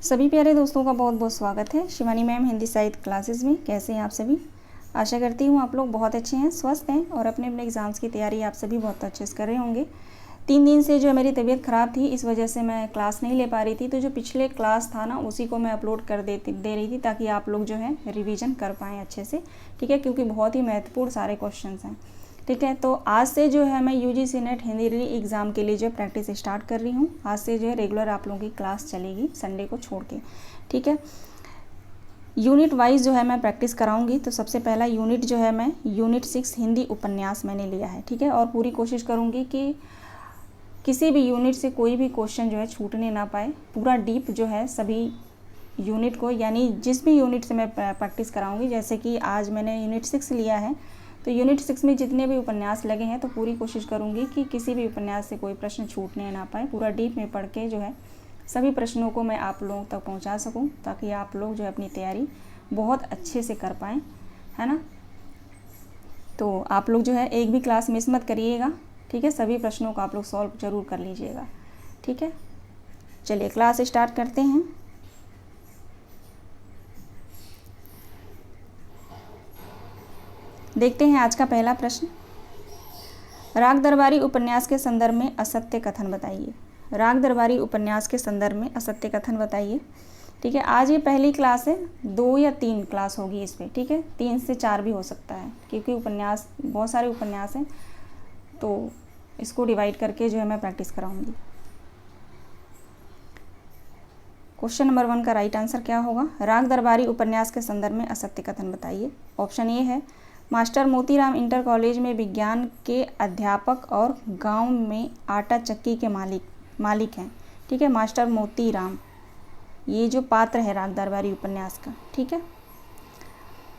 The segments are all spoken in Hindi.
सभी प्यारे दोस्तों का बहुत बहुत स्वागत है शिवानी मैम हिंदी साहित्य क्लासेस में। कैसे हैं आप सभी? आशा करती हूँ आप लोग बहुत अच्छे हैं, स्वस्थ हैं और अपने अपने एग्ज़ाम्स की तैयारी आप सभी बहुत अच्छे से कर रहे होंगे। 3 दिन से जो है मेरी तबीयत ख़राब थी, इस वजह से मैं क्लास नहीं ले पा रही थी। तो जो पिछले क्लास था ना, उसी को मैं अपलोड कर दे रही थी ताकि आप लोग जो है रिविज़न कर पाएँ अच्छे से, ठीक है, क्योंकि बहुत ही महत्वपूर्ण सारे क्वेश्चन हैं। ठीक है, तो आज से जो है मैं यूजीसी नेट हिंदी री एग्ज़ाम के लिए जो प्रैक्टिस स्टार्ट कर रही हूँ। आज से जो है रेगुलर आप लोगों की क्लास चलेगी संडे को छोड़ के, ठीक है। यूनिट वाइज जो है मैं प्रैक्टिस कराऊंगी। तो सबसे पहला यूनिट जो है मैं यूनिट 6 हिंदी उपन्यास मैंने लिया है, ठीक है। और पूरी कोशिश करूँगी कि किसी भी यूनिट से कोई भी क्वेश्चन जो है छूटने ना पाए। पूरा डीप जो है सभी यूनिट को, यानी जिस भी यूनिट से मैं प्रैक्टिस कराऊँगी, जैसे कि आज मैंने यूनिट 6 लिया है, तो यूनिट 6 में जितने भी उपन्यास लगे हैं तो पूरी कोशिश करूँगी कि किसी भी उपन्यास से कोई प्रश्न छूटने ना पाए। पूरा डीप में पढ़ के जो है सभी प्रश्नों को मैं आप लोगों तक पहुँचा सकूँ, ताकि आप लोग जो है अपनी तैयारी बहुत अच्छे से कर पाएँ, है ना। तो आप लोग जो है एक भी क्लास मिस मत करिएगा, ठीक है। सभी प्रश्नों को आप लोग सॉल्व ज़रूर कर लीजिएगा, ठीक है। चलिए क्लास स्टार्ट करते हैं। देखते हैं आज का पहला प्रश्न। राग दरबारी उपन्यास के संदर्भ में असत्य कथन बताइए। राग दरबारी उपन्यास के संदर्भ में असत्य कथन बताइए, ठीक है। आज ये पहली क्लास है, 2 या 3 क्लास होगी इस पर, ठीक है। 3 से 4 भी हो सकता है, क्योंकि उपन्यास बहुत सारे उपन्यास हैं, तो इसको डिवाइड करके जो है मैं प्रैक्टिस कराऊंगी। क्वेश्चन नंबर 1 का राइट आंसर क्या होगा? राग दरबारी उपन्यास के संदर्भ में असत्य कथन बताइए। ऑप्शन ए है मास्टर मोतीराम इंटर कॉलेज में विज्ञान के अध्यापक और गांव में आटा चक्की के मालिक हैं, ठीक है। मास्टर मोतीराम ये जो पात्र है राग दरबारी उपन्यास का, ठीक है।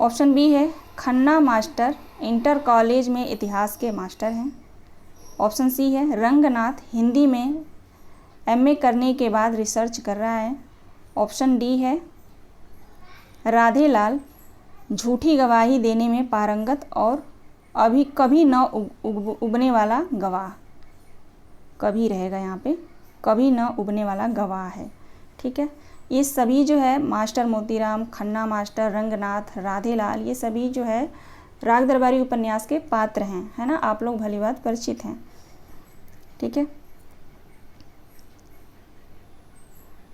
ऑप्शन बी है खन्ना मास्टर इंटर कॉलेज में इतिहास के मास्टर हैं। ऑप्शन सी है रंगनाथ हिंदी में एमए करने के बाद रिसर्च कर रहा है। ऑप्शन डी है राधेलाल झूठी गवाही देने में पारंगत और अभी कभी न उबने वाला गवाह, कभी रहेगा यहाँ पे, कभी न उबने वाला गवाह है, ठीक है। ये सभी जो है मास्टर मोतीराम, खन्ना मास्टर, रंगनाथ, राधेलाल, ये सभी जो है राग दरबारी उपन्यास के पात्र हैं, है ना। आप लोग भली बात परिचित हैं, ठीक है।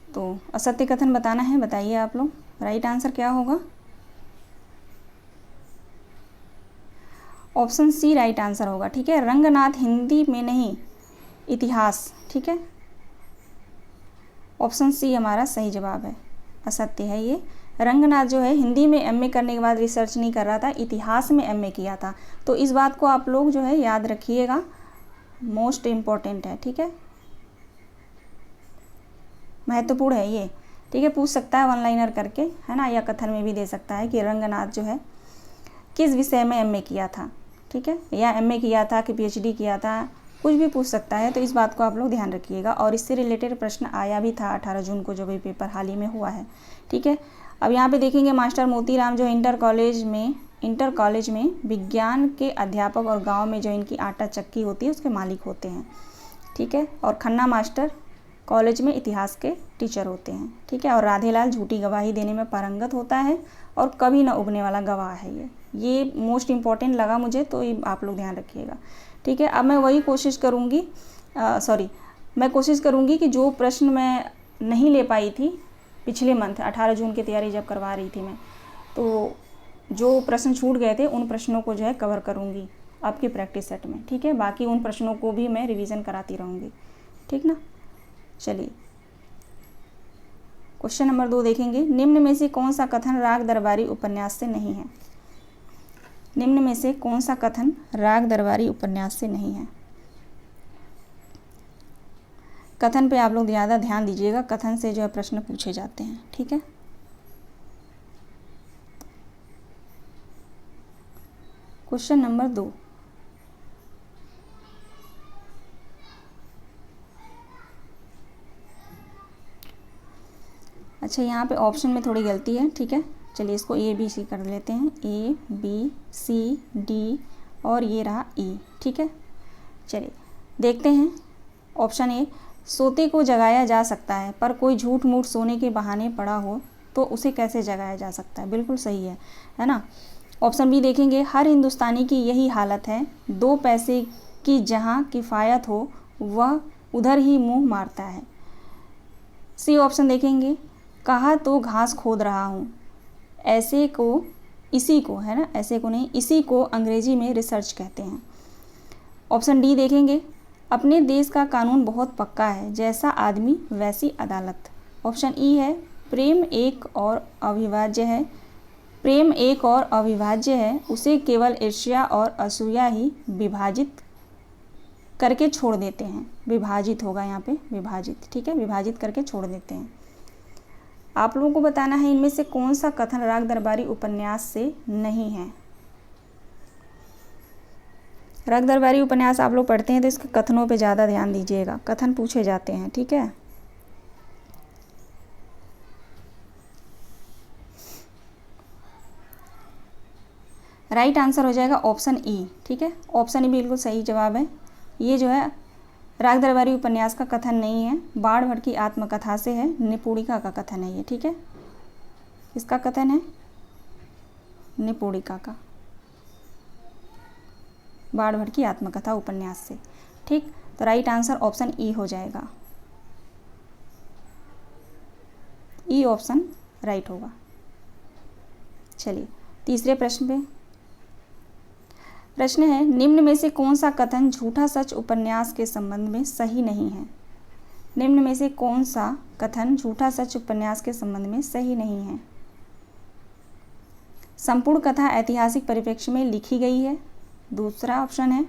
तो असत्य कथन बताना है, बताइए आप लोग राइट आंसर क्या होगा? ऑप्शन सी राइट आंसर होगा, ठीक है। रंगनाथ हिंदी में नहीं, इतिहास, ठीक है। ऑप्शन सी हमारा सही जवाब है, असत्य है ये। रंगनाथ जो है हिंदी में एमए करने के बाद रिसर्च नहीं कर रहा था, इतिहास में एमए किया था। तो इस बात को आप लोग जो है याद रखिएगा, मोस्ट इम्पॉर्टेंट है, ठीक है, महत्वपूर्ण है ये, ठीक है। पूछ सकता है वन लाइनर करके, है ना, या कथन में भी दे सकता है कि रंगनाथ जो है किस विषय में एमए किया था, ठीक है, या एमए किया था कि पीएचडी किया था, कुछ भी पूछ सकता है। तो इस बात को आप लोग ध्यान रखिएगा। और इससे रिलेटेड प्रश्न आया भी था 18 जून को, जो भी पेपर हाल ही में हुआ है, ठीक है। अब यहाँ पे देखेंगे मास्टर मोतीराम जो इंटर कॉलेज में विज्ञान के अध्यापक और गांव में जो इनकी आटा चक्की होती है उसके मालिक होते हैं, ठीक है। और खन्ना मास्टर कॉलेज में इतिहास के टीचर होते हैं, ठीक है। और राधेलाल झूठी गवाही देने में पारंगत होता है और कभी न उबने वाला गवाह है। ये मोस्ट इम्पॉर्टेंट लगा मुझे, तो ये आप लोग ध्यान रखिएगा, ठीक है। अब मैं वही कोशिश करूँगी, मैं कोशिश करूँगी कि जो प्रश्न मैं नहीं ले पाई थी पिछले मंथ 18 जून की तैयारी जब करवा रही थी मैं, तो जो प्रश्न छूट गए थे उन प्रश्नों को जो है कवर करूँगी आपकी प्रैक्टिस सेट में, ठीक है। बाकी उन प्रश्नों को भी मैं रिवीजन कराती रहूँगी, ठीक ना। चलिए क्वेश्चन नंबर 2 देखेंगे। निम्न में से कौन सा कथन राग दरबारी उपन्यास से नहीं है? निम्न में से कौन सा कथन राग दरबारी उपन्यास से नहीं है? कथन पे आप लोग ज़्यादा ध्यान दीजिएगा, कथन से जो है प्रश्न पूछे जाते हैं, ठीक है। क्वेश्चन नंबर 2, अच्छा यहाँ पे ऑप्शन में थोड़ी गलती है, ठीक है। चलिए इसको ए बी सी कर लेते हैं, ए बी सी डी और ये रहा ई, ठीक है। चलिए देखते हैं। ऑप्शन ए सोते को जगाया जा सकता है, पर कोई झूठ मूठ सोने के बहाने पड़ा हो तो उसे कैसे जगाया जा सकता है? बिल्कुल सही है ना। ऑप्शन बी देखेंगे, हर हिंदुस्तानी की यही हालत है, 2 पैसे की जहाँ किफ़ायत हो वह उधर ही मुंह मारता है। सी ऑप्शन देखेंगे, कहा तो घास खोद रहा हूँ, ऐसे को इसी को, है ना, ऐसे को नहीं, इसी को अंग्रेजी में रिसर्च कहते हैं। ऑप्शन डी देखेंगे, अपने देश का कानून बहुत पक्का है, जैसा आदमी वैसी अदालत। ऑप्शन ई है, प्रेम एक और अविभाज्य है, प्रेम एक और अविभाज्य है, उसे केवल ईर्ष्या और असूया ही विभाजित करके छोड़ देते हैं। विभाजित होगा यहाँ पे, विभाजित, ठीक है, विभाजित करके छोड़ देते हैं। आप लोगों को बताना है इनमें से कौन सा कथन राग दरबारी उपन्यास से नहीं है। राग दरबारी उपन्यास आप लोग पढ़ते हैं तो इसके कथनों पे ज़्यादा ध्यान दीजिएगा, कथन पूछे जाते हैं, ठीक है। राइट आंसर हो जाएगा ऑप्शन ई, ठीक है, ऑप्शन ई बिल्कुल सही जवाब है। ये जो है राग दरबारी उपन्यास का कथन नहीं है, बाढ़ भट्ट की आत्मकथा से है, निपुणिका का कथन है ये, ठीक है। इसका कथन है निपुणिका का, बाढ़ भट्ट की आत्मकथा उपन्यास से, ठीक। तो राइट आंसर ऑप्शन ई हो जाएगा, ई ऑप्शन राइट होगा। चलिए तीसरे प्रश्न पे, प्रश्न है, निम्न में से कौन सा कथन झूठा सच उपन्यास के संबंध में सही नहीं है? निम्न में से कौन सा कथन झूठा सच उपन्यास के संबंध में सही नहीं है? संपूर्ण कथा ऐतिहासिक परिप्रेक्ष्य में लिखी गई है। दूसरा ऑप्शन है,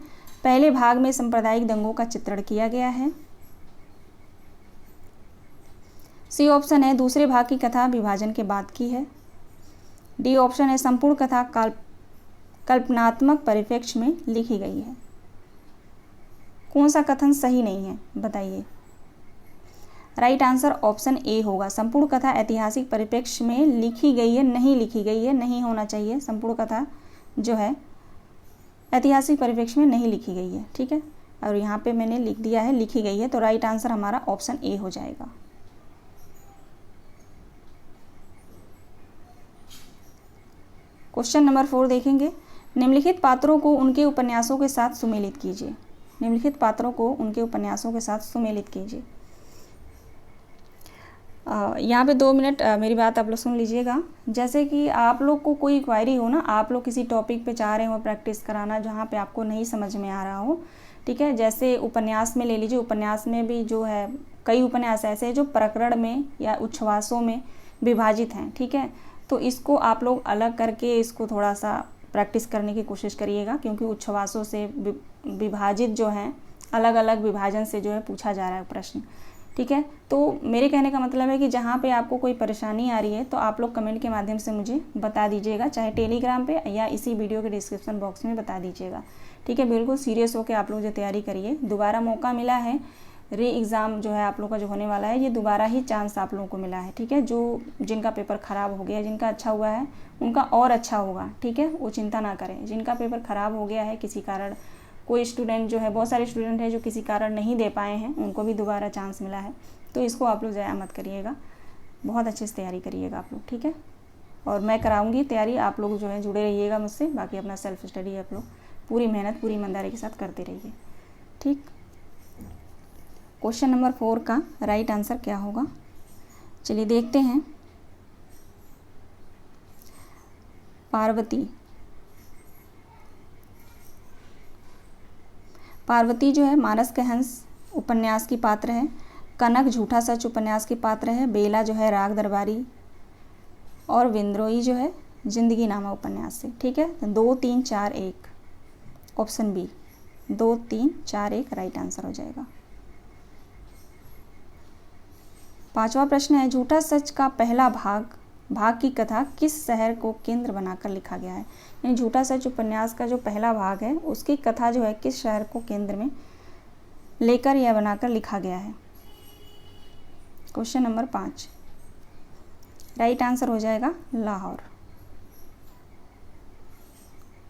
पहले भाग में सांप्रदायिक दंगों का चित्रण किया गया है। सी ऑप्शन है, दूसरे भाग की कथा विभाजन के बाद की है। डी ऑप्शन है, संपूर्ण कथा कल्पनात्मक परिप्रेक्ष्य में लिखी गई है। कौन सा कथन सही नहीं है बताइए? राइट आंसर ऑप्शन ए होगा, संपूर्ण कथा ऐतिहासिक परिप्रेक्ष्य में लिखी गई है, नहीं लिखी गई है, नहीं होना चाहिए। संपूर्ण कथा जो है ऐतिहासिक परिप्रेक्ष्य में नहीं लिखी गई है, ठीक है। और यहाँ पे मैंने लिख दिया है लिखी गई है, तो राइट आंसर हमारा ऑप्शन ए हो जाएगा। क्वेश्चन नंबर 4 देखेंगे, निम्नलिखित पात्रों को उनके उपन्यासों के साथ सुमेलित कीजिए। निम्नलिखित पात्रों को उनके उपन्यासों के साथ सुमेलित कीजिए। यहाँ पे 2 मिनट मेरी बात आप लोग सुन लीजिएगा। जैसे कि आप लोग को कोई क्वायरी हो ना, आप लोग किसी टॉपिक पे चाह रहे हो प्रैक्टिस कराना जहाँ पे आपको नहीं समझ में आ रहा हो, ठीक है। जैसे उपन्यास में ले लीजिए, उपन्यास में भी जो है कई उपन्यास ऐसे हैं जो प्रकरण में या उच्छ्वासों में विभाजित हैं, ठीक है। तो इसको आप लोग अलग करके इसको थोड़ा सा प्रैक्टिस करने की कोशिश करिएगा, क्योंकि उच्छ्वासों से विभाजित जो हैं अलग अलग विभाजन से जो है पूछा जा रहा है प्रश्न, ठीक है। तो मेरे कहने का मतलब है कि जहाँ पे आपको कोई परेशानी आ रही है तो आप लोग कमेंट के माध्यम से मुझे बता दीजिएगा, चाहे टेलीग्राम पे या इसी वीडियो के डिस्क्रिप्शन बॉक्स में बता दीजिएगा, ठीक है। बिल्कुल सीरियस होकर आप लोग जो तैयारी करिए, दोबारा मौका मिला है, री एग्ज़ाम जो है आप लोग का जो होने वाला है, ये दोबारा ही चांस आप लोगों को मिला है, ठीक है। जो जिनका पेपर ख़राब हो गया, जिनका अच्छा हुआ है उनका और अच्छा होगा, ठीक है, वो चिंता ना करें। जिनका पेपर ख़राब हो गया है किसी कारण, कोई स्टूडेंट जो है, बहुत सारे स्टूडेंट हैं जो किसी कारण नहीं दे पाए हैं, उनको भी दोबारा चांस मिला है, तो इसको आप लोग ज़ाया मत करिएगा, बहुत अच्छे से तैयारी करिएगा आप लोग, ठीक है। और मैं कराऊंगी तैयारी, आप लोग जो है जुड़े रहिएगा मुझसे। बाकी अपना सेल्फ स्टडी आप लोग पूरी मेहनत पूरी ईमानदारी के साथ करते रहिए, ठीक। क्वेश्चन नंबर 4 का राइट आंसर क्या होगा, चलिए देखते हैं। पार्वती जो है मानस के हंस उपन्यास की पात्र है, कनक झूठा सच उपन्यास की पात्र है, बेला जो है राग दरबारी, और विंद्रोही जो है जिंदगी नामा उपन्यास से, ठीक है। 2 3 4 1 ऑप्शन बी, 2 3 4 1 राइट आंसर हो जाएगा। 5वां प्रश्न है, झूठा सच का पहला भाग की कथा किस शहर को केंद्र बनाकर लिखा गया है? यानी झूठा सच उपन्यास का जो पहला भाग है उसकी कथा जो है किस शहर को केंद्र में लेकर या बनाकर लिखा गया है? क्वेश्चन नंबर 5 राइट आंसर हो जाएगा लाहौर।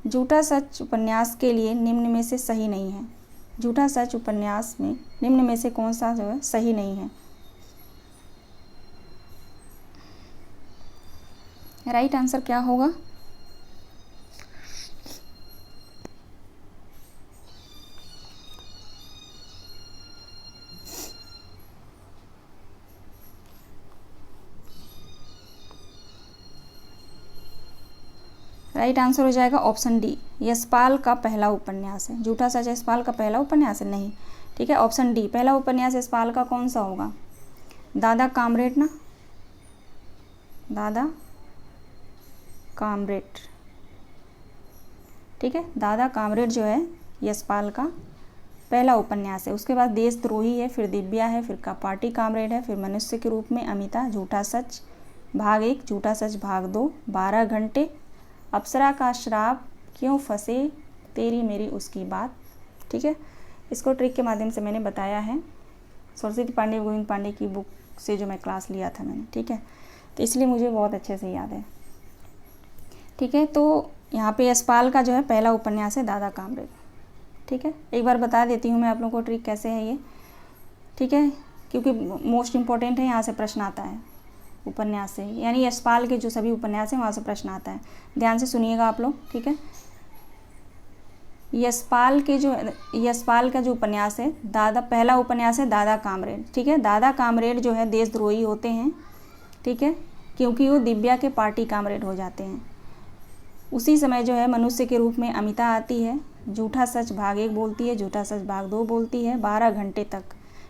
झूठा सच उपन्यास के लिए निम्न में से सही नहीं है। झूठा सच उपन्यास में निम्न में से कौन सा जो है सही नहीं है? राइट आंसर क्या होगा? राइट आंसर हो जाएगा ऑप्शन डी, यशपाल का पहला उपन्यास है। झूठा सच यशपाल का पहला उपन्यास है? नहीं। ठीक है, ऑप्शन डी पहला उपन्यास यशपाल का कौन सा होगा? दादा कामरेड ना, दादा कामरेड। ठीक है, दादा कामरेड जो है यशपाल का पहला उपन्यास है। उसके बाद देशद्रोही है, फिर दिव्या है, फिर पार्टी कामरेड है, फिर मनुष्य के रूप में अमिता, झूठा सच भाग 1, झूठा सच भाग 2, 12 घंटे, अप्सरा का श्राप, क्यों फंसे, तेरी मेरी उसकी बात। ठीक है, इसको ट्रिक के माध्यम से मैंने बताया है, सरस्वती पांडे गोविंद पांडे की बुक से जो मैं क्लास लिया था मैंने। ठीक है, तो इसलिए मुझे बहुत अच्छे से याद है। ठीक है, तो यहाँ पे यशपाल का जो है पहला उपन्यास है दादा कामरेड। ठीक है, एक बार बता देती हूँ मैं आप लोगों को ट्रिक कैसे है ये। ठीक है, क्योंकि मोस्ट इम्पॉर्टेंट है, यहाँ से प्रश्न आता है उपन्यास से, यानी यशपाल के जो सभी उपन्यास हैं वहाँ से प्रश्न आता है। ध्यान से सुनिएगा आप लोग। ठीक है, यशपाल का जो उपन्यास है पहला उपन्यास है दादा कामरेड। ठीक है, दादा कामरेड जो है देशद्रोही होते हैं। ठीक है, क्योंकि वो दिव्या के पार्टी कामरेड हो जाते हैं। उसी समय जो है मनुष्य के रूप में अमिता आती है, झूठा सच भाग 1 बोलती है, झूठा सच भाग 2 बोलती है, 12 घंटे तक।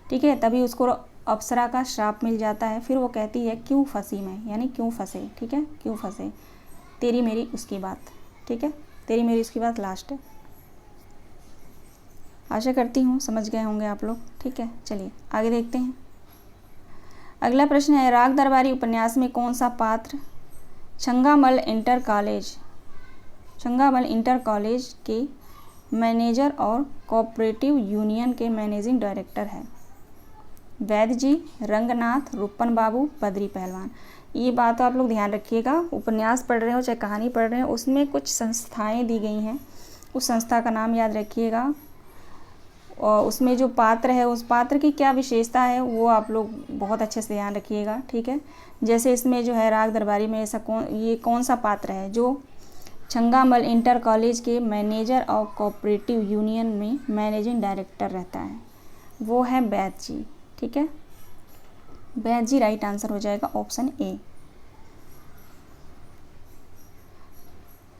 ठीक है, तभी उसको अप्सरा का श्राप मिल जाता है। फिर वो कहती है क्यों फंसी मैं, यानी क्यों फंसे। ठीक है, क्यों फंसे, तेरी मेरी उसकी बात। ठीक है, तेरी मेरी उसकी बात लास्ट है। आशा करती हूँ समझ गए होंगे आप लोग। ठीक है, चलिए आगे देखते हैं। अगला प्रश्न है, राग दरबारी उपन्यास में कौन सा पात्र छंगामल इंटर कॉलेज के मैनेजर और कोऑपरेटिव यूनियन के मैनेजिंग डायरेक्टर है? वैद्य जी, रंगनाथ, रूपन बाबू, बद्री पहलवान। ये बात आप लोग ध्यान रखिएगा, उपन्यास पढ़ रहे हो चाहे कहानी पढ़ रहे हो, उसमें कुछ संस्थाएं दी गई हैं, उस संस्था का नाम याद रखिएगा, और उसमें जो पात्र है उस पात्र की क्या विशेषता है वो आप लोग बहुत अच्छे से ध्यान रखिएगा। ठीक है, जैसे इसमें जो है राग दरबारी में ऐसा कौन सा पात्र है जो छंगामल इंटर कॉलेज के मैनेजर और कोऑपरेटिव यूनियन में मैनेजिंग डायरेक्टर रहता है? वो है वैद्य जी। ठीक है, वैद्य जी राइट आंसर हो जाएगा ऑप्शन ए।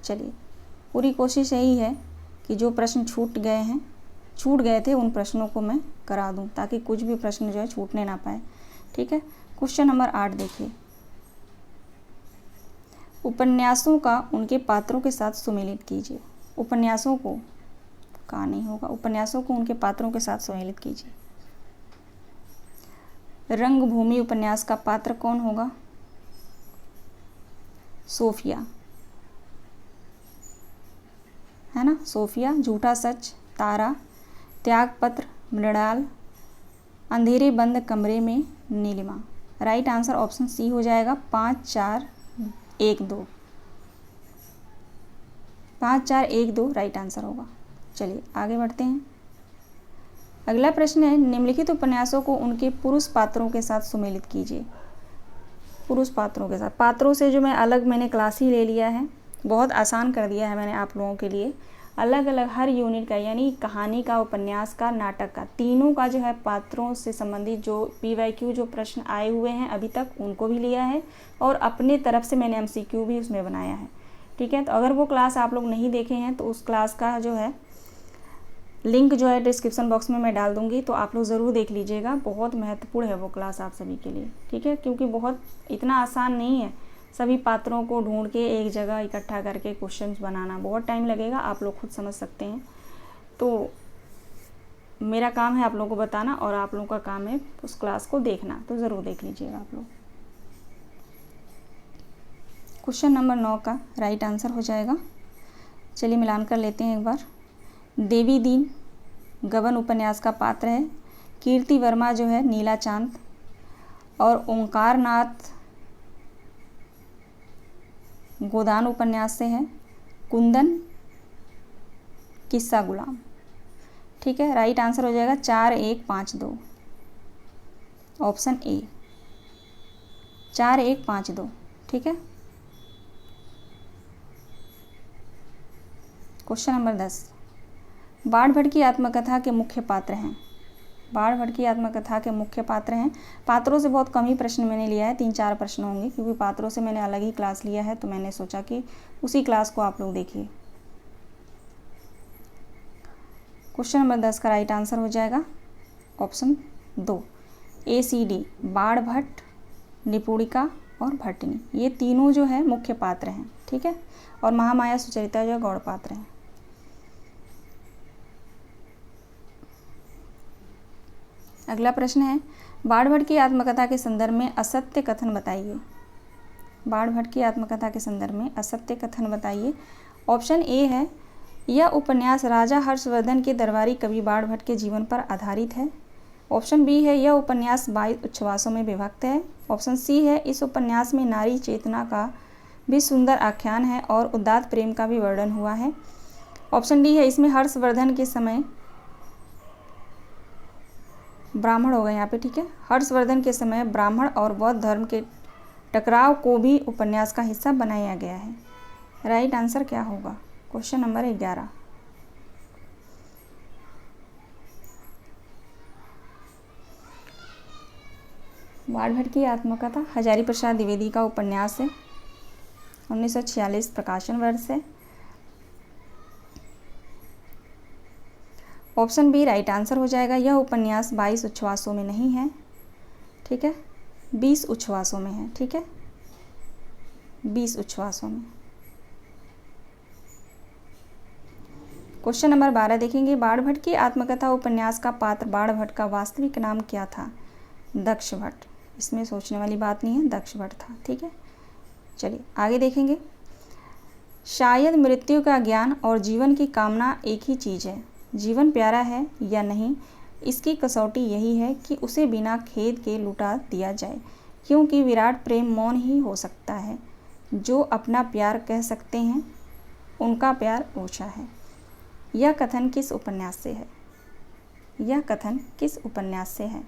चलिए, पूरी कोशिश यही है कि जो प्रश्न छूट गए थे उन प्रश्नों को मैं करा दूं, ताकि कुछ भी प्रश्न जो है छूटने ना पाए। ठीक है, क्वेश्चन नंबर 8 देखिए, उपन्यासों का उनके पात्रों के साथ सुमेलित कीजिए। उपन्यासों को कहा नहीं होगा, उपन्यासों को उनके पात्रों के साथ सुमेलित कीजिए। रंगभूमि उपन्यास का पात्र कौन होगा? सोफिया, है ना, सोफिया। झूठा सच तारा, त्यागपत्र मृणाल, अंधेरे बंद कमरे में Neelima. Right answer option C हो जाएगा, 5 4 1 2। 5 4 1 2 राइट आंसर होगा। चलिए आगे बढ़ते हैं। अगला प्रश्न है, निम्नलिखित उपन्यासों को उनके पुरुष पात्रों के साथ सुमेलित कीजिए। पुरुष पात्रों के साथ, पात्रों से जो मैंने क्लास ही ले लिया है, बहुत आसान कर दिया है मैंने आप लोगों के लिए। अलग अलग हर यूनिट का, यानी कहानी का, उपन्यास का, नाटक का, तीनों का जो है पात्रों से संबंधित जो PYQ जो प्रश्न आए हुए हैं अभी तक उनको भी लिया है, और अपने तरफ से मैंने MCQ भी उसमें बनाया है। ठीक है, तो अगर वो क्लास आप लोग नहीं देखे हैं तो उस क्लास का जो है लिंक जो है डिस्क्रिप्शन बॉक्स में मैं डाल दूँगी, तो आप लोग ज़रूर देख लीजिएगा। बहुत महत्वपूर्ण है वो क्लास आप सभी के लिए। ठीक है, क्योंकि बहुत इतना आसान नहीं है सभी पात्रों को ढूंढ के एक जगह इकट्ठा करके क्वेश्चंस बनाना, बहुत टाइम लगेगा, आप लोग खुद समझ सकते हैं। तो मेरा काम है आप लोगों को बताना, और आप लोगों का काम है उस क्लास को देखना, तो ज़रूर देख लीजिएगा आप लोग। क्वेश्चन नंबर 9 का राइट आंसर हो जाएगा, चलिए मिलान कर लेते हैं एक बार। देवी दीन गबन उपन्यास का पात्र है, कीर्ति वर्मा जो है नीला चांद, और ओंकार नाथ गोदान उपन्यास से है कुंदन किस्सा गुलाम। ठीक है, राइट आंसर हो जाएगा 4152, ऑप्शन ए 4152। ठीक है। क्वेश्चन नंबर 10, बाण भट्ट की आत्मकथा के मुख्य पात्र हैं। बाण भट्ट की आत्मकथा के मुख्य पात्र हैं। पात्रों से बहुत कम ही प्रश्न मैंने लिया है, 3-4 प्रश्न होंगे, क्योंकि पात्रों से मैंने अलग ही क्लास लिया है, तो मैंने सोचा कि उसी क्लास को आप लोग देखिए। क्वेश्चन नंबर 10 का राइट आंसर हो जाएगा ऑप्शन 2, ACD, बाण भट्ट, निपुणिका और भट्टिनी, ये तीनों जो है मुख्य पात्र हैं। ठीक है, और महामाया सुचरिता जो है गौड़ पात्र हैं। अगला प्रश्न है, बाण भट्ट की आत्मकथा के संदर्भ में असत्य कथन बताइए। बाण भट्ट की आत्मकथा के संदर्भ में असत्य कथन बताइए। ऑप्शन ए है, यह उपन्यास राजा हर्षवर्धन के दरबारी कवि बाण भट्ट के जीवन पर आधारित है। ऑप्शन बी है, यह उपन्यास 22 उच्छ्वासों में विभक्त है। ऑप्शन सी है, इस उपन्यास में नारी चेतना का भी सुंदर आख्यान है और उदात्त प्रेम का भी वर्णन हुआ है। ऑप्शन डी है, इसमें हर्षवर्धन के समय ब्राह्मण हो गए यहाँ पे। ठीक है, हर्षवर्धन के समय ब्राह्मण और बौद्ध धर्म के टकराव को भी उपन्यास का हिस्सा बनाया गया है। राइट आंसर क्या होगा? क्वेश्चन नंबर 11, बाण भट्ट की आत्मकथा हजारी प्रसाद द्विवेदी का उपन्यास है, 1946 प्रकाशन वर्ष है। ऑप्शन बी राइट आंसर हो जाएगा। यह उपन्यास 22 उच्छ्वासों में नहीं है। ठीक है, 20 उच्छ्वासों में है। ठीक है, 20 उच्छ्वासों में। क्वेश्चन नंबर 12 देखेंगे, बाण भट्ट की आत्मकथा उपन्यास का पात्र बाण भट्ट का वास्तविक नाम क्या था? दक्ष भट्ट। इसमें सोचने वाली बात नहीं है, दक्ष भट्ट था। ठीक है, चलिए आगे देखेंगे। शायद मृत्यु का ज्ञान और जीवन की कामना एक ही चीज़ है। जीवन प्यारा है या नहीं, इसकी कसौटी यही है कि उसे बिना खेद के लुटा दिया जाए, क्योंकि विराट प्रेम मौन ही हो सकता है। जो अपना प्यार कह सकते हैं उनका प्यार ऊंचा है। यह कथन किस उपन्यास से है? यह कथन किस उपन्यास से है?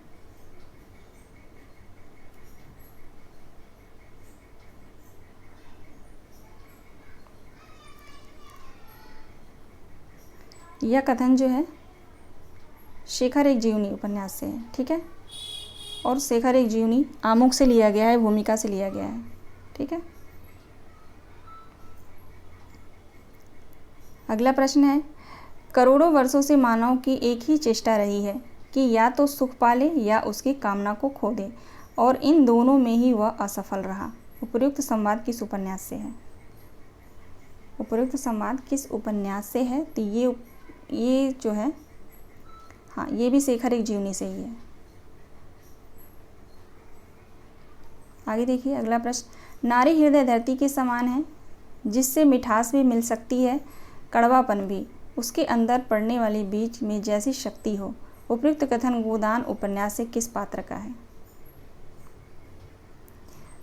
यह कथन जो है शेखर एक जीवनी उपन्यास से है। ठीक है, और शेखर एक जीवनी आमुख से लिया गया है, भूमिका से लिया गया है। ठीक है, अगला प्रश्न है, करोड़ों वर्षों से मानव की एक ही चेष्टा रही है कि या तो सुख पाले या उसकी कामना को खो दे, और इन दोनों में ही वह असफल रहा। उपर्युक्त संवाद किस उपन्यास से है? उपर्युक्त संवाद किस उपन्यास से है? तो ये जो है, हाँ, ये भी शेखर एक जीवनी से ही है। आगे देखिए अगला प्रश्न, नारी हृदय धरती के समान है, जिससे मिठास भी मिल सकती है, कड़वापन भी, उसके अंदर पड़ने वाली बीज में जैसी शक्ति हो। उपयुक्त कथन गोदान उपन्यास से किस पात्र का है?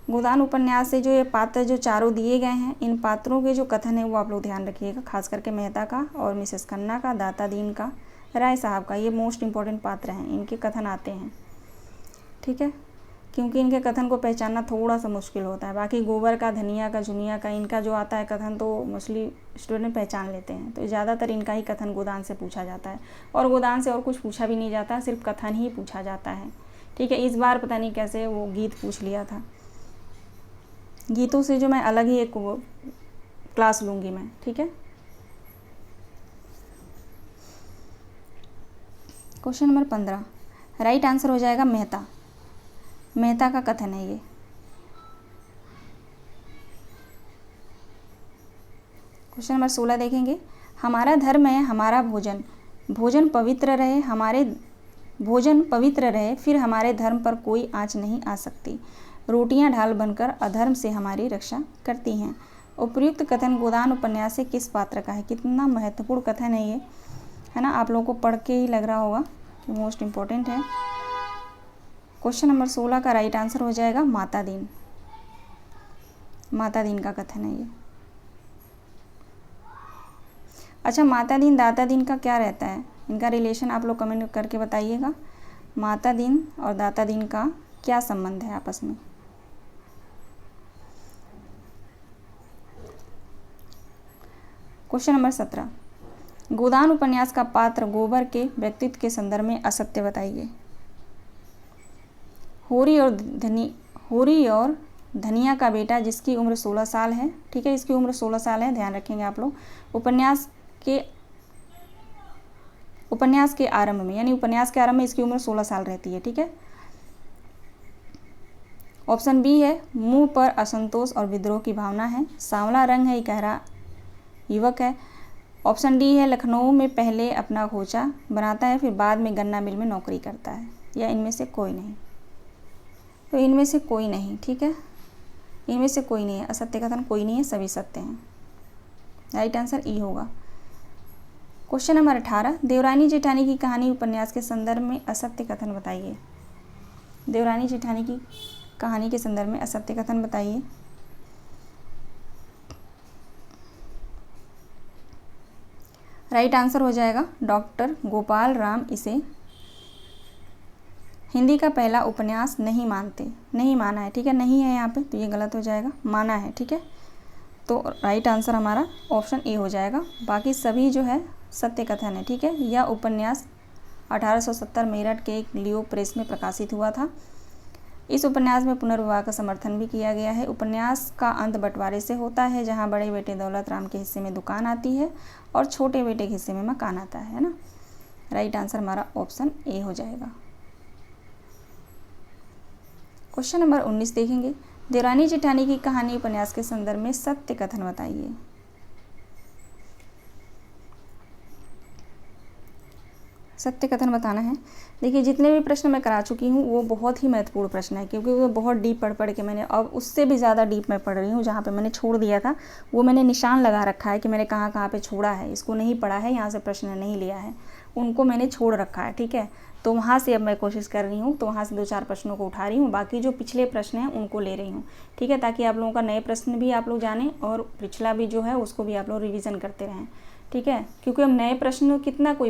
गोदान उपन्यास से जो ये पात्र जो चारों दिए गए हैं, इन पात्रों के जो कथन है वो आप लोग ध्यान रखिएगा, खास करके मेहता का और मिसेस खन्ना का, दाता दीन का, राय साहब का। ये मोस्ट इम्पॉर्टेंट पात्र हैं, इनके कथन आते हैं। ठीक है, क्योंकि इनके कथन को पहचानना थोड़ा सा मुश्किल होता है। बाकी गोबर का, धनिया का, झुनिया का, इनका जो आता है कथन तो मोस्टली स्टूडेंट पहचान लेते हैं। तो ज़्यादातर इनका ही कथन गोदान से पूछा जाता है, और गोदान से और कुछ पूछा भी नहीं जाता, सिर्फ कथन ही पूछा जाता है। ठीक है, इस बार पता नहीं कैसे वो गीत पूछ लिया था। गीतों से जो मैं अलग ही एक क्लास लूँगी मैं। ठीक है, क्वेश्चन नंबर 15, राइट आंसर हो जाएगा मेहता। मेहता का कथन है ये। क्वेश्चन नंबर 16 देखेंगे, हमारा धर्म है हमारा भोजन, भोजन पवित्र रहे, फिर हमारे धर्म पर कोई आँच नहीं आ सकती। रोटियां ढाल बनकर अधर्म से हमारी रक्षा करती हैं। उपयुक्त कथन गोदान उपन्यास से किस पात्र का है? कितना महत्वपूर्ण कथन है ये, है ना? आप लोगों को पढ़ के ही लग रहा होगा कि मोस्ट इम्पोर्टेंट है। क्वेश्चन नंबर 16 का राइट आंसर हो जाएगा माता दीन। माता दीन का कथन है ये। अच्छा, माता दिन दाता दिन का क्या रहता है, इनका रिलेशन आप लोग कमेंट करके बताइएगा। माता दिन और दाता दिन का क्या संबंध है आपस में। क्वेश्चन नंबर 17, गोदान उपन्यास का पात्र गोबर के व्यक्तित्व के संदर्भ में असत्य बताइए। होरी और धनिया का बेटा जिसकी उम्र 16 साल है, ठीक है, इसकी उम्र 16 साल है, ध्यान रखेंगे आप लोग। उपन्यास के आरंभ में, यानी उपन्यास के आरंभ में इसकी उम्र 16 साल रहती है, ठीक है। ऑप्शन बी है, मुंह पर असंतोष और विद्रोह की भावना है। सांवला रंग है, गहरा युवक है। ऑप्शन डी है, लखनऊ में पहले अपना खोचा बनाता है, फिर बाद में गन्ना मिल में नौकरी करता है। या इनमें से कोई नहीं, तो इनमें से कोई नहीं, ठीक है, इनमें से कोई नहीं है। असत्य कथन कोई नहीं है, सभी सत्य हैं। राइट आंसर ई होगा। क्वेश्चन नंबर 18, देवरानी जेठानी की कहानी उपन्यास के संदर्भ में असत्य कथन बताइए। देवरानी जेठानी की कहानी के संदर्भ में असत्य कथन बताइए। राइट आंसर हो जाएगा, डॉक्टर गोपाल राम इसे हिंदी का पहला उपन्यास नहीं माना है, ठीक है, नहीं है यहाँ पे, तो ये गलत हो जाएगा, माना है, ठीक है। तो राइट आंसर हमारा ऑप्शन ए हो जाएगा। बाकी सभी जो है सत्य कथन है, ठीक है। यह उपन्यास 1870 मेरठ के एक लियो प्रेस में प्रकाशित हुआ था। इस उपन्यास में पुनर्विवाह का समर्थन भी किया गया है। उपन्यास का अंत बंटवारे से होता है, जहाँ बड़े बेटे दौलत राम के हिस्से में दुकान आती है और छोटे बेटे के हिस्से में मकान आता है ना। राइट आंसर हमारा ऑप्शन ए हो जाएगा। क्वेश्चन नंबर 19 देखेंगे, देवरानी जेठानी की कहानी उपन्यास के संदर्भ में सत्य कथन बताइए। सत्य कथन बताना है। देखिए, जितने भी प्रश्न मैं करा चुकी हूँ वो बहुत ही महत्वपूर्ण प्रश्न है, क्योंकि वो बहुत डीप पढ़ के मैंने, अब उससे भी ज़्यादा डीप मैं पढ़ रही हूँ। जहाँ पे मैंने छोड़ दिया था वो मैंने निशान लगा रखा है कि मैंने कहाँ कहाँ पे छोड़ा है, इसको नहीं पढ़ा है, यहाँ से प्रश्न नहीं लिया है, उनको मैंने छोड़ रखा है, ठीक है। तो वहाँ से अब मैं कोशिश कर रही हूँ, तो वहाँ से 2-4 प्रश्नों को उठा रही हूँ, बाकी जो पिछले प्रश्न हैं उनको ले रही हूँ, ठीक है, ताकि आप लोगों का नए प्रश्न भी आप लोग जानें और पिछला भी जो है उसको भी आप लोग रिवीजन करते रहें, ठीक है। क्योंकि अब नए प्रश्न कितना कोई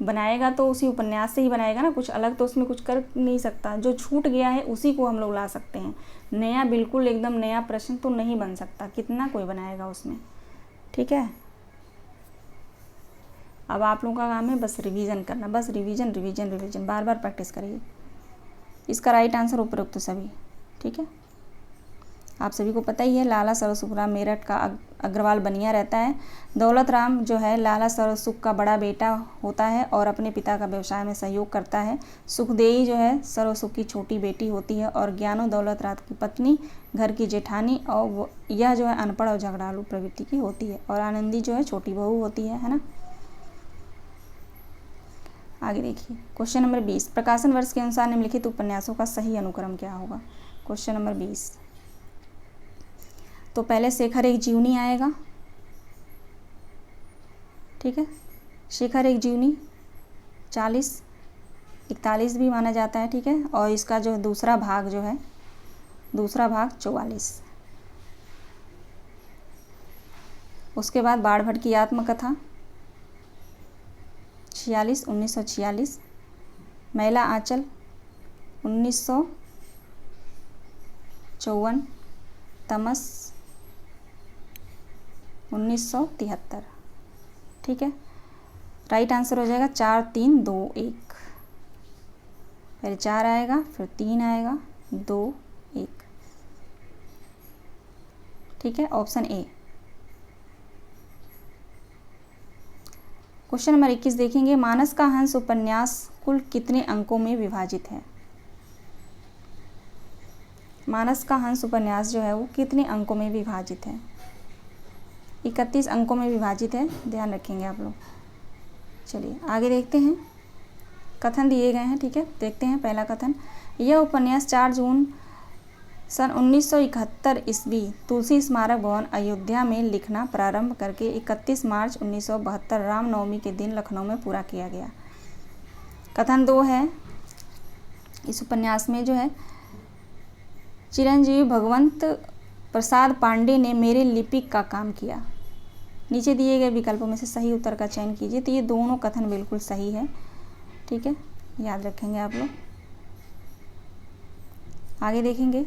बनाएगा तो उसी उपन्यास से ही बनाएगा ना, कुछ अलग तो उसमें कुछ कर नहीं सकता। जो छूट गया है उसी को हम लोग ला सकते हैं, नया बिल्कुल एकदम नया प्रश्न तो नहीं बन सकता, कितना कोई बनाएगा उसमें, ठीक है। अब आप लोगों का काम है बस रिवीजन करना, बस रिवीजन बार बार प्रैक्टिस करिए। इसका राइट आंसर उपरोक्त सभी, ठीक है। आप सभी को पता ही है, लाला सरसुखराम मेरठ का अग्रवाल बनिया रहता है। दौलत राम जो है लाला सरसुख का बड़ा बेटा होता है और अपने पिता का व्यवसाय में सहयोग करता है। सुखदेई जो है सरसुख की छोटी बेटी होती है और ज्ञानो दौलत राम की पत्नी, घर की जेठानी, और यह जो है अनपढ़ और झगड़ालू प्रवृत्ति की होती है। और आनंदी जो है छोटी बहू होती है ना। आगे देखिए, क्वेश्चन नंबर 20, प्रकाशन वर्ष के अनुसार निम्नलिखित उपन्यासों का सही अनुक्रम क्या होगा। क्वेश्चन नंबर 20, तो पहले शेखर एक जीवनी आएगा, ठीक है। शेखर एक जीवनी 40-41 भी माना जाता है, ठीक है। और इसका जो दूसरा भाग 44। उसके बाद बाढ़ भट्ट की आत्मकथा 1946, मैला आंचल 1954, तमस 1973, ठीक है। राइट आंसर हो जाएगा 4, 3, 2, 1। पहले 4 आएगा, फिर 3 आएगा, 2, 1, ठीक है, ऑप्शन ए। क्वेश्चन नंबर 21 देखेंगे, मानस का हंस उपन्यास कुल कितने अंकों में विभाजित है। मानस का हंस उपन्यास जो है वो कितने अंकों में विभाजित है। 31 अंकों में विभाजित है, ध्यान रखेंगे आप लोग। चलिए आगे देखते हैं, कथन दिए गए हैं, ठीक है। देखते हैं पहला कथन, यह उपन्यास 4 जून सन 1971 ईस्वी तुलसी स्मारक भवन अयोध्या में लिखना प्रारंभ करके 31 मार्च 1972 रामनवमी के दिन लखनऊ में पूरा किया गया। कथन 2 है, इस उपन्यास में जो है चिरंजीवी भगवंत प्रसाद पांडे ने मेरे लिपिक का काम किया। नीचे दिए गए विकल्पों में से सही उत्तर का चयन कीजिए। तो ये दोनों कथन बिल्कुल सही है, ठीक है, याद रखेंगे आप लोग। आगे देखेंगे,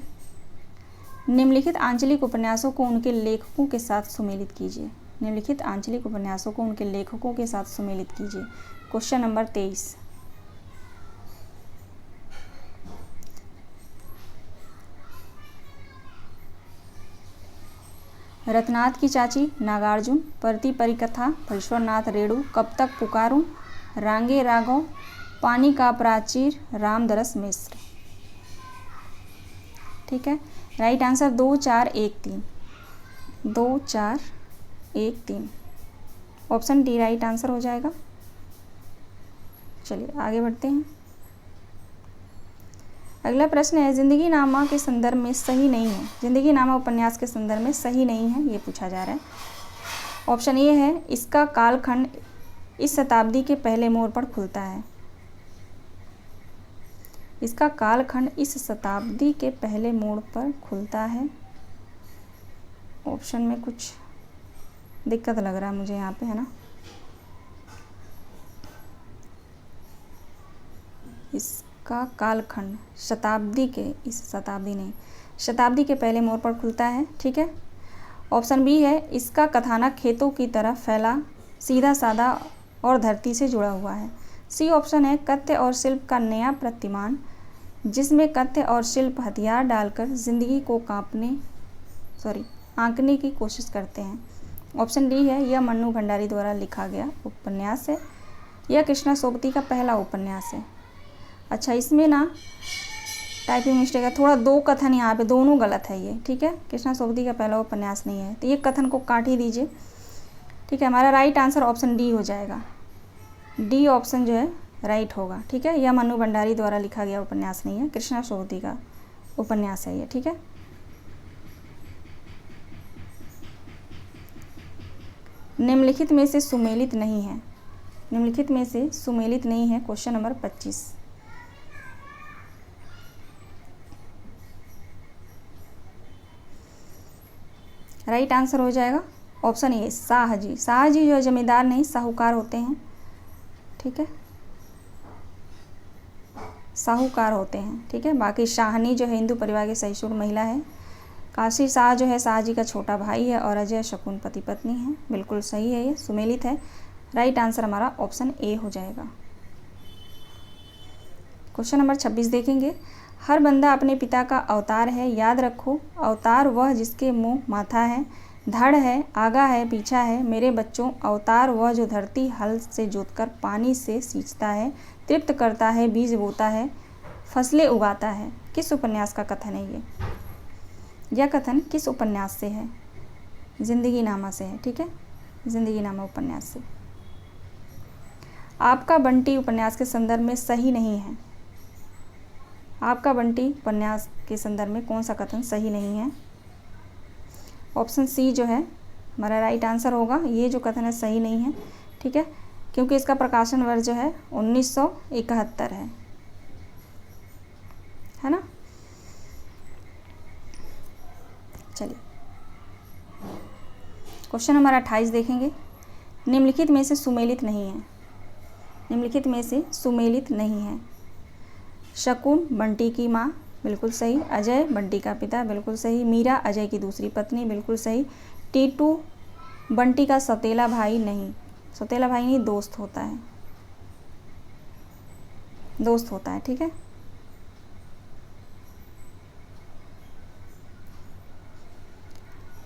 निम्नलिखित आंचलिक उपन्यासों को उनके लेखकों के साथ सुमेलित कीजिए। निम्नलिखित आंचलिक उपन्यासों को उनके लेखकों के साथ सुमेलित कीजिए। Question number 23। रत्नाथ की चाची, नागार्जुन, परती परिकथा, परश्वरनाथ रेणु, कब तक पुकारूं, रांगे राघव, पानी का प्राचीर, रामदरस मिश्र। ठीक है, right answer 2, 4, 1, 3। 2, 4, 1, 3 option D right answer हो जाएगा। चलिए आगे बढ़ते हैं। अगला प्रश्न है, जिंदगी नामा के संदर्भ में सही नहीं है। जिंदगी नामा उपन्यास के संदर्भ में सही नहीं है, ये पूछा जा रहा है। ऑप्शन ए है, इसका कालखंड इस शताब्दी के पहले मोड़ पर खुलता है। इसका कालखंड इस शताब्दी के पहले मोड़ पर खुलता है। ऑप्शन में कुछ दिक्कत लग रहा है मुझे यहाँ पे, है ना। इसका कालखंड शताब्दी के शताब्दी के पहले मोड़ पर खुलता है, ठीक है। ऑप्शन बी है, इसका कथानक खेतों की तरह फैला, सीधा साधा और धरती से जुड़ा हुआ है। सी ऑप्शन है, कथ्य और शिल्प का नया प्रतिमान, जिसमें कथ्य और शिल्प हथियार डालकर जिंदगी को आंकने की कोशिश करते हैं। ऑप्शन डी है, यह मन्नू भंडारी द्वारा लिखा गया उपन्यास है। यह कृष्णा सोबती का पहला उपन्यास है। अच्छा, इसमें ना टाइपिंग मिस्टेक है थोड़ा, 2 कथन यहाँ पे दोनों गलत है ये, ठीक है। कृष्णा सोबती का पहला उपन्यास नहीं है, तो ये कथन को काट ही दीजिए, ठीक है। हमारा राइट आंसर ऑप्शन डी हो जाएगा। डी ऑप्शन जो है राइट होगा, ठीक है। यह मन्नू भंडारी द्वारा लिखा गया उपन्यास नहीं है, कृष्णा सोबती का उपन्यास है ये, ठीक है। निम्नलिखित में से सुमेलित नहीं है। निम्नलिखित में से सुमेलित नहीं है। Question number 25। राइट आंसर हो जाएगा ऑप्शन ए, शाहजी। शाहजी जो है जमींदार नहीं, साहूकार होते हैं, ठीक है, साहूकार होते हैं, ठीक है। बाकी शाहनी जो है हिंदू परिवार की सहिष्णु महिला है। काशी शाह जो है शाहजी का छोटा भाई है, और अजय शकुन पति पत्नी है। बिल्कुल सही है, ये सुमेलित है। राइट आंसर हमारा ऑप्शन ए हो जाएगा। क्वेश्चन नंबर 26 देखेंगे, हर बंदा अपने पिता का अवतार है, याद रखो। अवतार वह जिसके मुंह माथा है, धड़ है, आगा है, पीछा है। मेरे बच्चों, अवतार वह जो धरती हल से जोतकर पानी से सींचता है, तृप्त करता है, बीज बोता है, फसलें उगाता है। किस उपन्यास का कथन है ये? यह कथन किस उपन्यास से है? जिंदगी नामा से है, ठीक है, जिंदगी नामा उपन्यास से। आपका बंटी उपन्यास के संदर्भ में सही नहीं है। आपका बंटी उपन्यास के संदर्भ में कौन सा कथन सही नहीं है? ऑप्शन सी जो है हमारा राइट आंसर होगा। ये जो कथन है सही नहीं है, ठीक है, क्योंकि इसका प्रकाशन वर्ष जो है 1971 है ना। चलिए क्वेश्चन नंबर 28 देखेंगे, निम्नलिखित में से सुमेलित नहीं है। निम्नलिखित में से सुमेलित नहीं है। शकुन बंटी की माँ, बिल्कुल सही। अजय बंटी का पिता, बिल्कुल सही। मीरा अजय की दूसरी पत्नी, बिल्कुल सही। टीटू बंटी का सौतेला भाई नहीं, सौतेला भाई नहीं, दोस्त होता है, दोस्त होता है, ठीक है।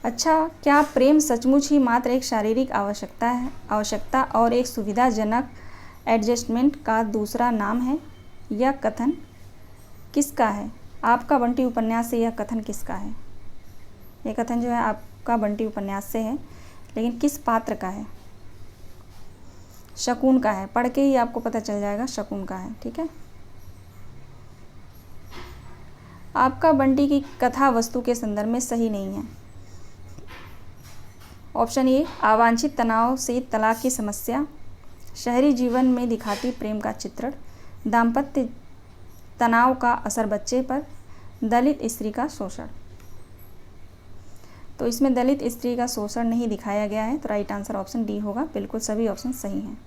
अच्छा, क्या प्रेम सचमुच ही मात्र एक शारीरिक आवश्यकता और एक सुविधाजनक एडजस्टमेंट का दूसरा नाम है? यह कथन किसका है? आपका बंटी उपन्यास से यह कथन किसका है? यह कथन जो है आपका बंटी उपन्यास से है, लेकिन किस पात्र का है? शकुन का है। पढ़ के ही आपको पता चल जाएगा शकुन का है, ठीक है। आपका बंटी की कथा वस्तु के संदर्भ में सही नहीं है। ऑप्शन ए, अवांछित तनाव से तलाक की समस्या, शहरी जीवन में दिखाती प्रेम का चित्रण, दाम्पत्य तनाव का असर बच्चे पर, दलित स्त्री का शोषण। तो इसमें दलित स्त्री का शोषण नहीं दिखाया गया है, तो राइट आंसर ऑप्शन डी होगा। बिल्कुल सभी ऑप्शन सही हैं।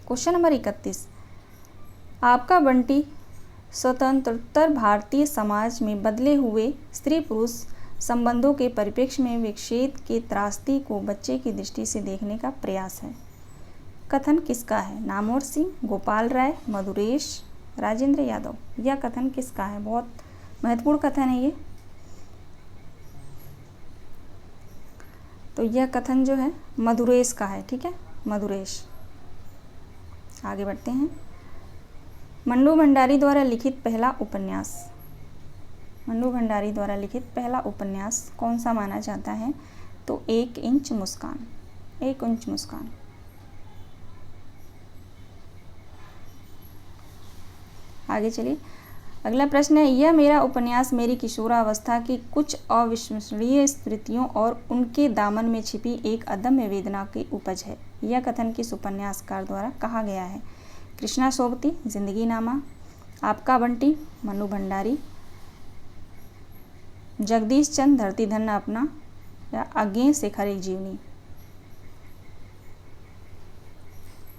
क्वेश्चन नंबर 31, आपका बंटी स्वतंत्रोत्तर भारतीय समाज में बदले हुए स्त्री पुरुष संबंधों के परिप्रेक्ष्य में विच्छेद के त्रासदी को बच्चे की दृष्टि से देखने का प्रयास है। कथन किसका है? नामवर सिंह, गोपाल राय, मधुरेश, राजेंद्र यादव। यह कथन किसका है? बहुत महत्वपूर्ण कथन है ये। तो यह कथन जो है मधुरेश का है। ठीक है, मधुरेश। आगे बढ़ते हैं। मंडू भंडारी द्वारा लिखित पहला उपन्यास, मंडू भंडारी द्वारा लिखित पहला उपन्यास कौन सा माना जाता है? तो 1 इंच मुस्कान, 1 इंच मुस्कान। आगे चलिए, अगला प्रश्न है, यह मेरा उपन्यास मेरी किशोरावस्था की कुछ अविस्मरणीय स्मृतियों और उनके दामन में छिपी एक अदम्य वेदना की उपज है। यह कथन किस उपन्यासकार द्वारा कहा गया है? कृष्णा सोबती, जिंदगी नामा, आपका बंटी, मनु भंडारी, जगदीश चंद्र, धरती धन्य अपना, या अज्ञे शेखर एक जीवनी।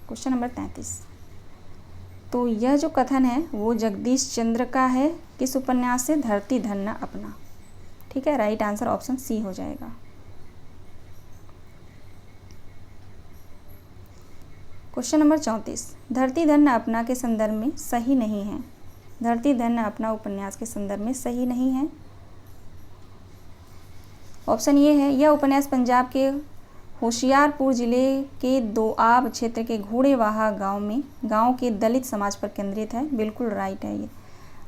क्वेश्चन नंबर 33, तो यह जो कथन है वो जगदीश चंद्र का है। किस उपन्यास से? धरती धन्य अपना। ठीक है, राइट आंसर ऑप्शन सी हो जाएगा। क्वेश्चन नंबर 34, धरती धन्य अपना के संदर्भ में सही नहीं है। धरती धन्य अपना उपन्यास के संदर्भ में सही नहीं है। ऑप्शन ये है, यह उपन्यास पंजाब के होशियारपुर जिले के दोआब क्षेत्र के घोड़ेवाहा गांव के दलित समाज पर केंद्रित है। बिल्कुल राइट है ये।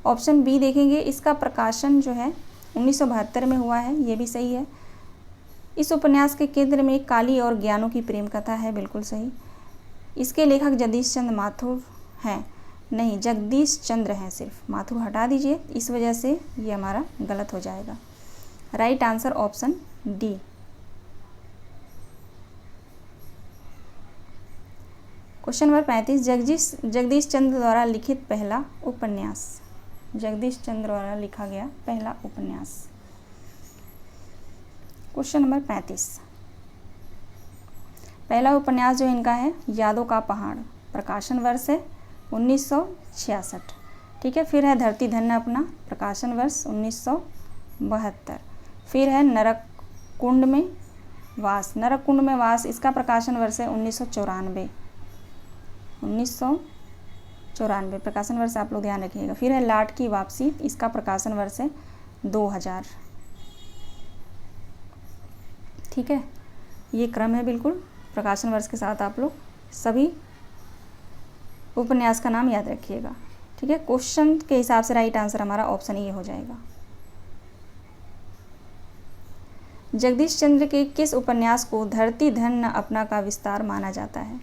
ऑप्शन बी देखेंगे, इसका प्रकाशन जो है 1972 में हुआ है, ये भी सही है। इस उपन्यास के केंद्र में काली और ज्ञानों की प्रेम कथा है, बिल्कुल सही। इसके लेखक जगदीश चंद्र माथुर हैं, नहीं जगदीश चंद्र हैं सिर्फ, माथुर हटा दीजिए, इस वजह से ये हमारा गलत हो जाएगा। Right answer option D. Question number 35, Jagdish Chandra द्वारा लिखित पहला उपन्यास, जगदीश चंद्र द्वारा लिखा गया पहला उपन्यास। क्वेश्चन नंबर 35, पहला उपन्यास जो इनका है यादों का पहाड़, प्रकाशन वर्ष है 1966। ठीक है, फिर है धरती धन्य अपना, प्रकाशन वर्ष 1972। फिर है नरक कुंड में वास, नरक कुंड में वास, इसका प्रकाशन वर्ष है 1994, 1994 प्रकाशन वर्ष आप लोग ध्यान रखिएगा। फिर है लाट की वापसी, इसका प्रकाशन वर्ष है 2000। ठीक है, ये क्रम है बिल्कुल, प्रकाशन वर्ष के साथ आप लोग सभी उपन्यास का नाम याद रखिएगा। ठीक है, क्वेश्चन के हिसाब से राइट आंसर हमारा ऑप्शन ए हो जाएगा। जगदीश चंद्र के किस उपन्यास को धरती धन्य अपना का विस्तार माना जाता है?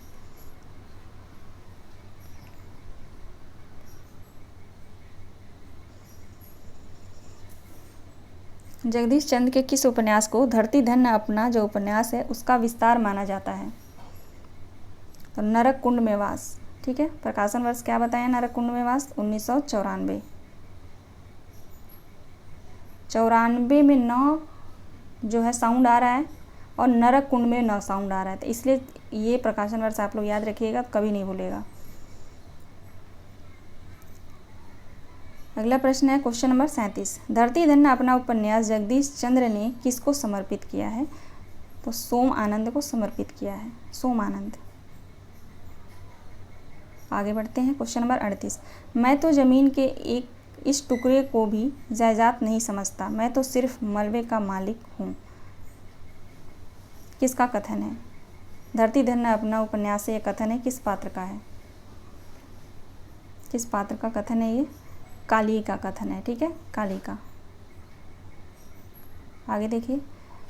जगदीश चंद्र के किस उपन्यास को धरती धन्य अपना जो उपन्यास है उसका विस्तार माना जाता है? तो नरक कुंड में वास। ठीक है, प्रकाशन वर्ष क्या बताया? नरक कुंड में वास 1994। 94 में 9 जो है साउंड आ रहा है और नरक कुंड में 9 साउंड आ रहा है, तो इसलिए ये प्रकाशन वर्ष आप लोग याद रखिएगा, कभी नहीं भूलेगा। अगला प्रश्न है क्वेश्चन नंबर 37, धरती धन्य अपना उपन्यास जगदीश चंद्र ने किसको समर्पित किया है? तो सोम आनंद को समर्पित किया है, सोम आनंद। आगे बढ़ते हैं क्वेश्चन नंबर 38, मैं तो ज़मीन के इस टुकड़े को भी जायदाद नहीं समझता, मैं तो सिर्फ मलबे का मालिक हूँ। किसका कथन है? धरती धन्य अपना उपन्यास से यह कथन है, किस पात्र का है? किस पात्र का कथन है ये? काली का कथन है। ठीक है, काली का। आगे देखिए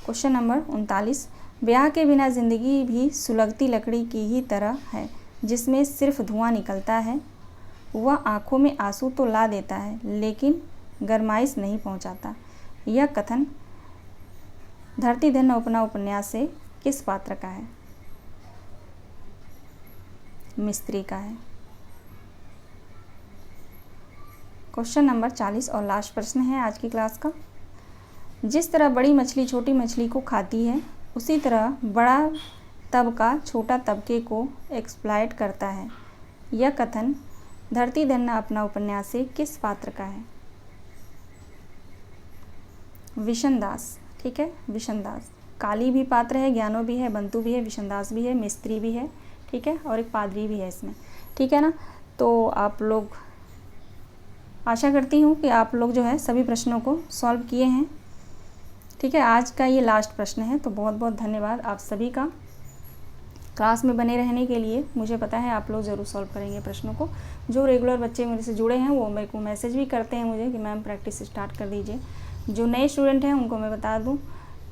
क्वेश्चन नंबर 39, ब्याह के बिना जिंदगी भी सुलगती लकड़ी की ही तरह है, जिसमें सिर्फ धुआं निकलता है। वह आंखों में आंसू तो ला देता है लेकिन गरमाइश नहीं पहुंचाता। यह कथन धरती धन्य अपना उपन्यास से किस पात्र का है? मिस्त्री का है। क्वेश्चन नंबर 40 और लास्ट प्रश्न है आज की क्लास का, जिस तरह बड़ी मछली छोटी मछली को खाती है, उसी तरह बड़ा तबका छोटा तबके को एक्सप्लॉइट करता है। यह कथन धरती धन्ना अपना उपन्यास से किस पात्र का है? विशनदास। ठीक है, विशनदास। काली भी पात्र है, ज्ञानो भी है, बंतु भी है, विशनदास भी है, मिस्त्री भी है, ठीक है, और एक पादरी भी है इसमें, ठीक है ना। तो आप लोग, आशा करती हूँ कि आप लोग जो है सभी प्रश्नों को सॉल्व किए हैं, ठीक है। आज का ये लास्ट प्रश्न है, तो बहुत बहुत धन्यवाद आप सभी का क्लास में बने रहने के लिए। मुझे पता है आप लोग ज़रूर सॉल्व करेंगे प्रश्नों को। जो रेगुलर बच्चे मेरे से जुड़े हैं वो मेरे को मैसेज भी करते हैं मुझे कि मैम प्रैक्टिस स्टार्ट कर दीजिए। जो नए स्टूडेंट हैं उनको मैं बता दूं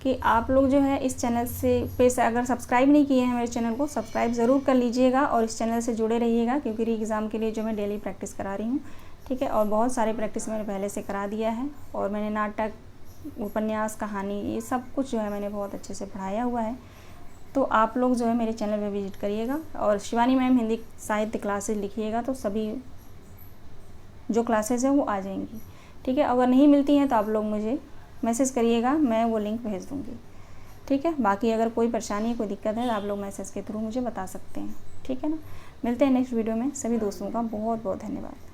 कि आप लोग जो है इस चैनल से अगर सब्सक्राइब नहीं किए हैं मेरे चैनल को, सब्सक्राइब ज़रूर कर लीजिएगा और इस चैनल से जुड़े रहिएगा, क्योंकि री एग्ज़ाम के लिए जो मैं डेली प्रैक्टिस करा रही हूँ, ठीक है। और बहुत सारे प्रैक्टिस मैंने पहले से करा दिया है, और मैंने नाटक, उपन्यास, कहानी, ये सब कुछ जो है मैंने बहुत अच्छे से पढ़ाया हुआ है। तो आप लोग जो है मेरे चैनल पे विजिट करिएगा और शिवानी मैम हिंदी साहित्य क्लासेज लिखिएगा तो सभी जो क्लासेस हैं वो आ जाएंगी, ठीक है। अगर नहीं मिलती हैं तो आप लोग मुझे मैसेज करिएगा, मैं वो लिंक भेज दूँगी, ठीक है। बाकी अगर कोई परेशानी, कोई दिक्कत है तो आप लोग मैसेज के थ्रू मुझे बता सकते हैं, ठीक है ना। मिलते हैं नेक्स्ट वीडियो में। सभी दोस्तों का बहुत बहुत धन्यवाद।